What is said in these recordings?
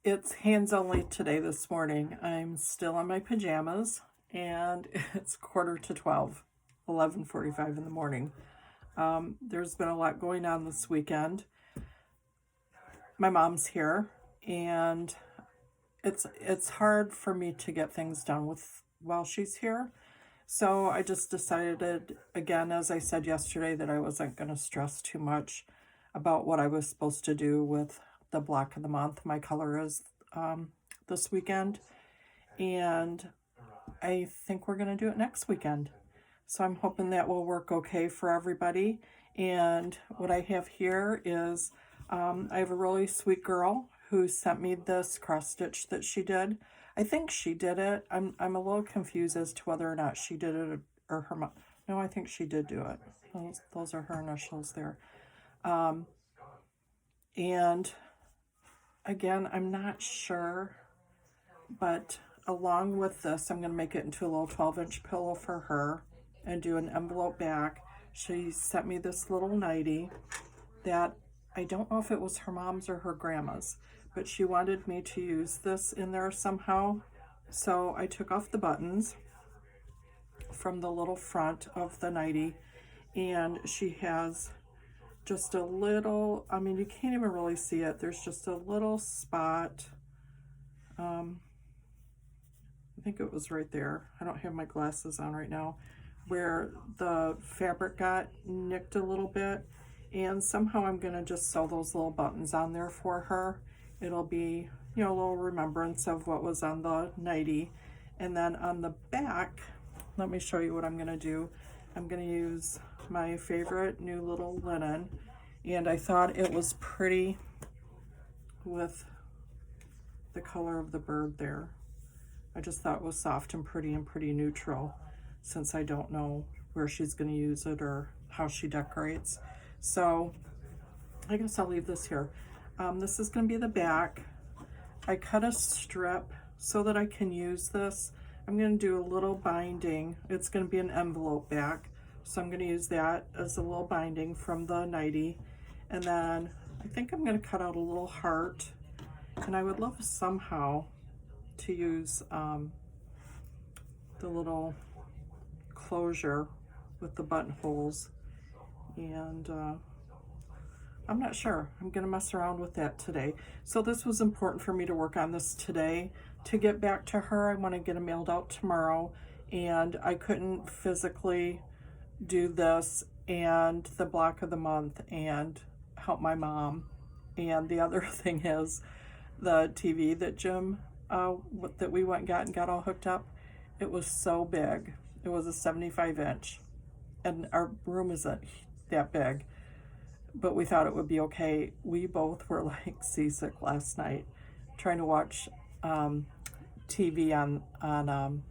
It's hands only today this morning. I'm still in my pajamas and it's quarter to 12, 11:45 in the morning. There's been a lot going on this weekend. My mom's here and it's hard for me to get things done with while she's here. So I just decided again, as I said yesterday, that I wasn't going to stress too much about what I was supposed to do with the block of the month. My color is this weekend, and I think we're going to do it next weekend. So I'm hoping that will work okay for everybody. And what I have here is I have a really sweet girl who sent me this cross stitch that she did. I think she did it. I'm a little confused as to whether or not she did it or her mom. No, I think she did do it. Those are her initials there. And again, I'm not sure, but along with this, I'm going to make it into a little 12-inch pillow for her and do an envelope back. She sent me this little nightie that I don't know if it was her mom's or her grandma's, but she wanted me to use this in there somehow. So I took off the buttons from the little front of the nightie, and she has just a little, I mean, you can't even really see it. There's just a little spot. I think it was right there. I don't have my glasses on right now, where the fabric got nicked a little bit. And somehow I'm going to just sew those little buttons on there for her. It'll be, a little remembrance of what was on the nightie. And then on the back, let me show you what I'm going to do. I'm going to use my favorite new little linen. And I thought it was pretty with the color of the bird there. I just thought it was soft and pretty neutral, since I don't know where she's going to use it or how she decorates. So I guess I'll leave this here. This is going to be the back. I cut a strip so that I can use this. I'm going to do a little binding. It's going to be an envelope back, so I'm going to use that as a little binding from the nightie. And then I think I'm going to cut out a little heart, and I would love somehow to use the little closure with the buttonholes, and I'm not sure. I'm gonna mess around with that today. So this was important for me to work on this today to get back to her. I want to get it mailed out tomorrow, and I couldn't physically do this and the block of the month and help my mom. And the other thing is the TV that Jim that we went and got all hooked up. It was so big. It was a 75-inch, and our room isn't that big, but we thought it would be okay. We both were like seasick last night, trying to watch TV on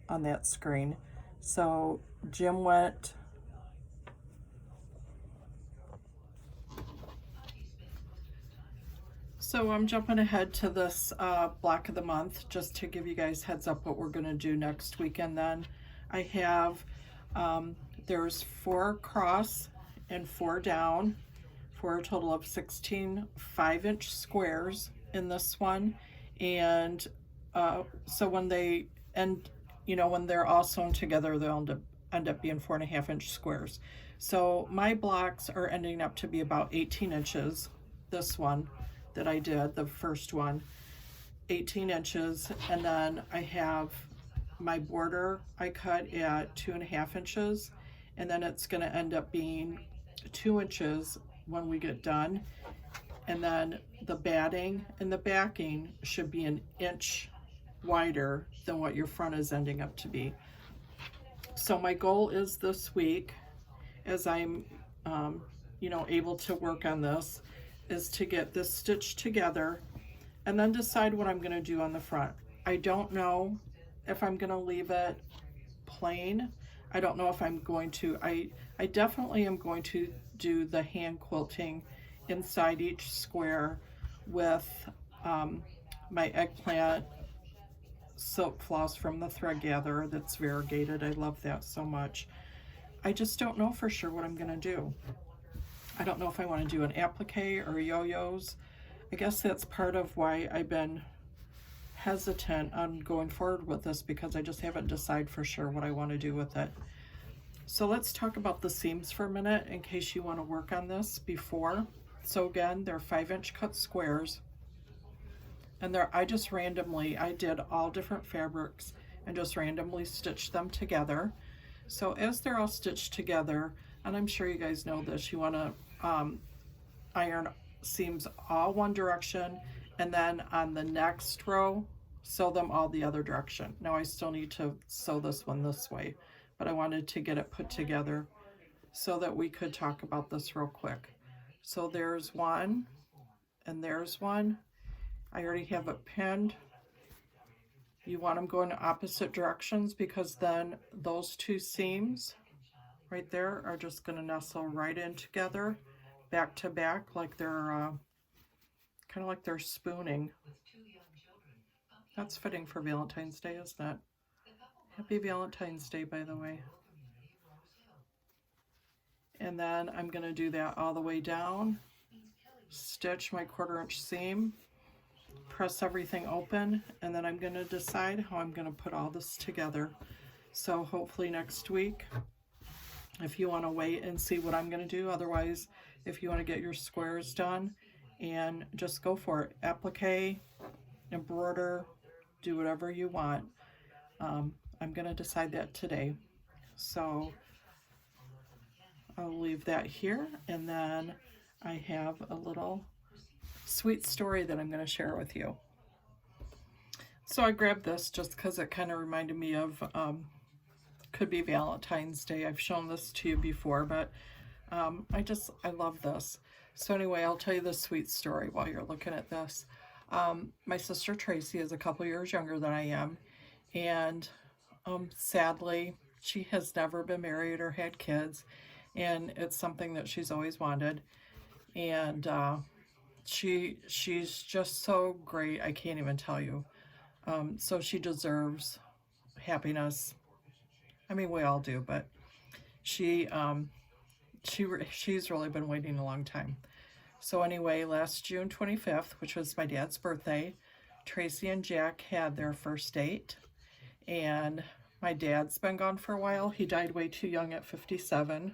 that screen. So Jim went. So I'm jumping ahead to this block of the month just to give you guys heads up what we're going to do next weekend. Then I have, there's 4 across and 4 down for a total of 16 5-inch squares in this one. And so when they end, when they're all sewn together, they'll end up being 4.5-inch squares. So my blocks are ending up to be about 18 inches. This one that I did, the first one, 18 inches, and then I have my border I cut at 2.5 inches, and then it's going to end up being 2 inches when we get done, and then the batting and the backing should be an inch wider than what your front is ending up to be. So my goal is this week, as I'm able to work on this, is to get this stitched together and then decide what I'm going to do on the front. I don't know if I'm going to leave it plain. I don't know if I'm going to, I definitely am going to do the hand quilting inside each square with my eggplant silk floss from the Thread Gatherer that's variegated. I love that so much. I just don't know for sure what I'm going to do. I don't know if I want to do an applique or yo-yos. I guess that's part of why I've been hesitant on going forward with this, because I just haven't decided for sure what I want to do with it. So let's talk about the seams for a minute in case you want to work on this before. So again, they're 5-inch cut squares, and I did all different fabrics and just randomly stitched them together. So as they're all stitched together, and I'm sure you guys know this, you want to iron seams all one direction, and then on the next row sew them all the other direction. Now I still need to sew this one this way, but I wanted to get it put together so that we could talk about this real quick. So there's one, and there's one. I already have it pinned. You want them going in opposite directions, because then those two seams right there are just going to nestle right in together, back to back, like they're kind of like they're spooning. That's fitting for Valentine's Day, isn't it? Happy Valentine's Day, by the way. And then I'm going to do that all the way down, stitch my 1/4-inch seam, press everything open, and then I'm going to decide how I'm going to put all this together. So hopefully next week, if you want to wait and see what I'm going to do. Otherwise, if you want to get your squares done, and just go for it. Applique, embroider, do whatever you want. I'm going to decide that today. So I'll leave that here, and then I have a little sweet story that I'm going to share with you. So I grabbed this just because it kind of reminded me of, could be Valentine's Day. I've shown this to you before, but I love this. So anyway, I'll tell you the sweet story while you're looking at this. My sister Tracy is a couple years younger than I am, and sadly, she has never been married or had kids, and it's something that she's always wanted. And she's just so great, I can't even tell you. So she deserves happiness. I mean, we all do, but she's really been waiting a long time. So anyway, last June 25th, which was my dad's birthday, Tracy and Jack had their first date, and my dad's been gone for a while. He died way too young at 57,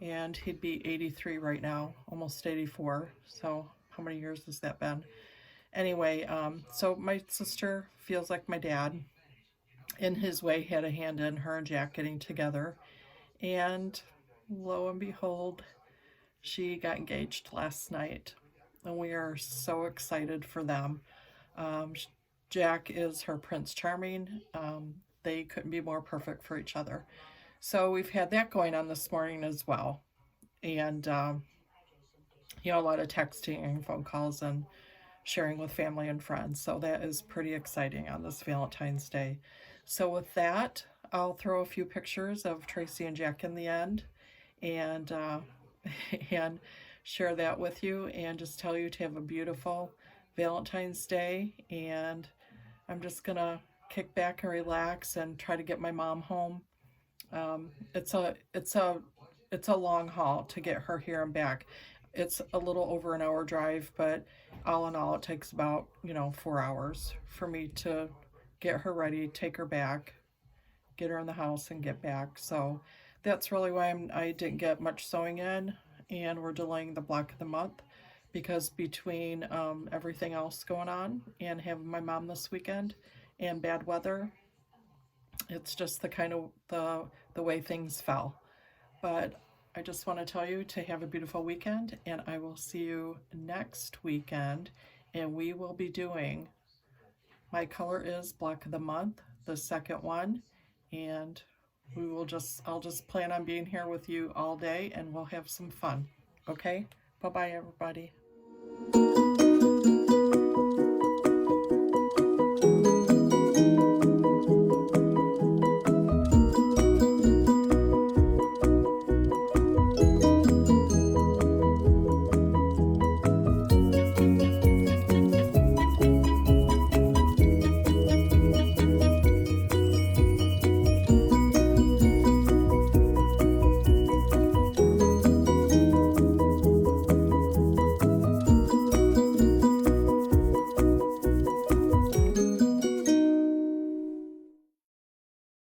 and he'd be 83 right now, almost 84. So how many years has that been? Anyway, so my sister feels like my dad, in his way, had a hand in her and Jack getting together. And lo and behold, she got engaged last night, and we are so excited for them. Jack is her Prince Charming. They couldn't be more perfect for each other. So we've had that going on this morning as well. And, you know, a lot of texting and phone calls and sharing with family and friends. So that is pretty exciting on this Valentine's Day. So with that, I'll throw a few pictures of Tracy and Jack in the end, and and share that with you, and just tell you to have a beautiful Valentine's Day. And I'm just gonna kick back and relax and try to get my mom home. It's a long haul to get her here and back. It's a little over an hour drive, but all in all, it takes about, 4 hours for me to get her ready, take her back, get her in the house, and get back. So that's really why I didn't get much sewing in, and we're delaying the block of the month, because between everything else going on and having my mom this weekend and bad weather, it's just the kind of the way things fell. But I just want to tell you to have a beautiful weekend, and I will see you next weekend, and we will be doing, my color is Block of the Month, the second one, and I'll just plan on being here with you all day, and we'll have some fun. Okay? Bye-bye, everybody.